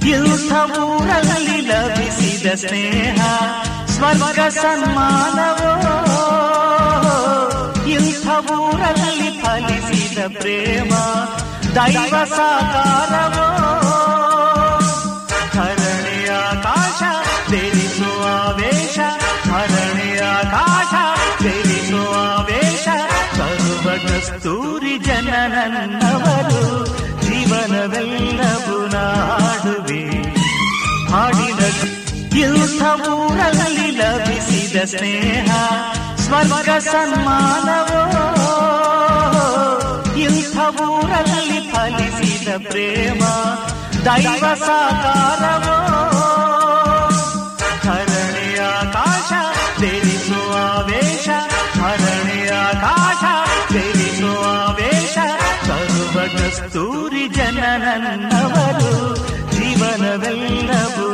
ಇಂಥ ಊರಲ್ಲಿ ಲಭಿಸಿದ ಸ್ನೇಹ ಸ್ವರ್ಗ ಸನ್ಮಾನವೋ, ಇಂಥ ಊರಲ್ಲಿ ಫಲಿಸಿದ ಪ್ರೇಮ ದೈವ ಸಾಕಾರವೋ. ಧರಣಿಯ ಆಕಾಶ ಬೆರಿಸುವ ವೇಷ, ಧರಣಿಯ ಆಕಾಶ ಬೆರಿಸುವ ವೇಷ, ಸರ್ವ ಕಸ್ತೂರಿ ಜನನನ್ನವರು ಜೀವನವೆಲ್ಲವೂ ನಾಡುವೆ ಹಾಡಿನ. ಇಂಥ ಊರಲ್ಲಿ ಲಭಿಸಿದ ಸ್ನೇಹ ಸ್ವರ್ಗ ಸನ್ಮಾನವೋ, ಇಂಥ ಊರಲ್ಲಿ ಫಲಿಸಿದ ಪ್ರೇಮ ದೈವ ಸಾಕಾರವೋ. ಧರಣಿಯ ಆಕಾಶ ಬೆರಿಸುವ ವೇಷ, ಧರಣಿಯ ಆಕಾಶ ಬೆರಿಸುವ ವೇಷ, ಸರ್ವ ಕಸ್ತೂರಿ ಜನನನ್ನವರು ಜೀವನವೆಲ್ಲವೂ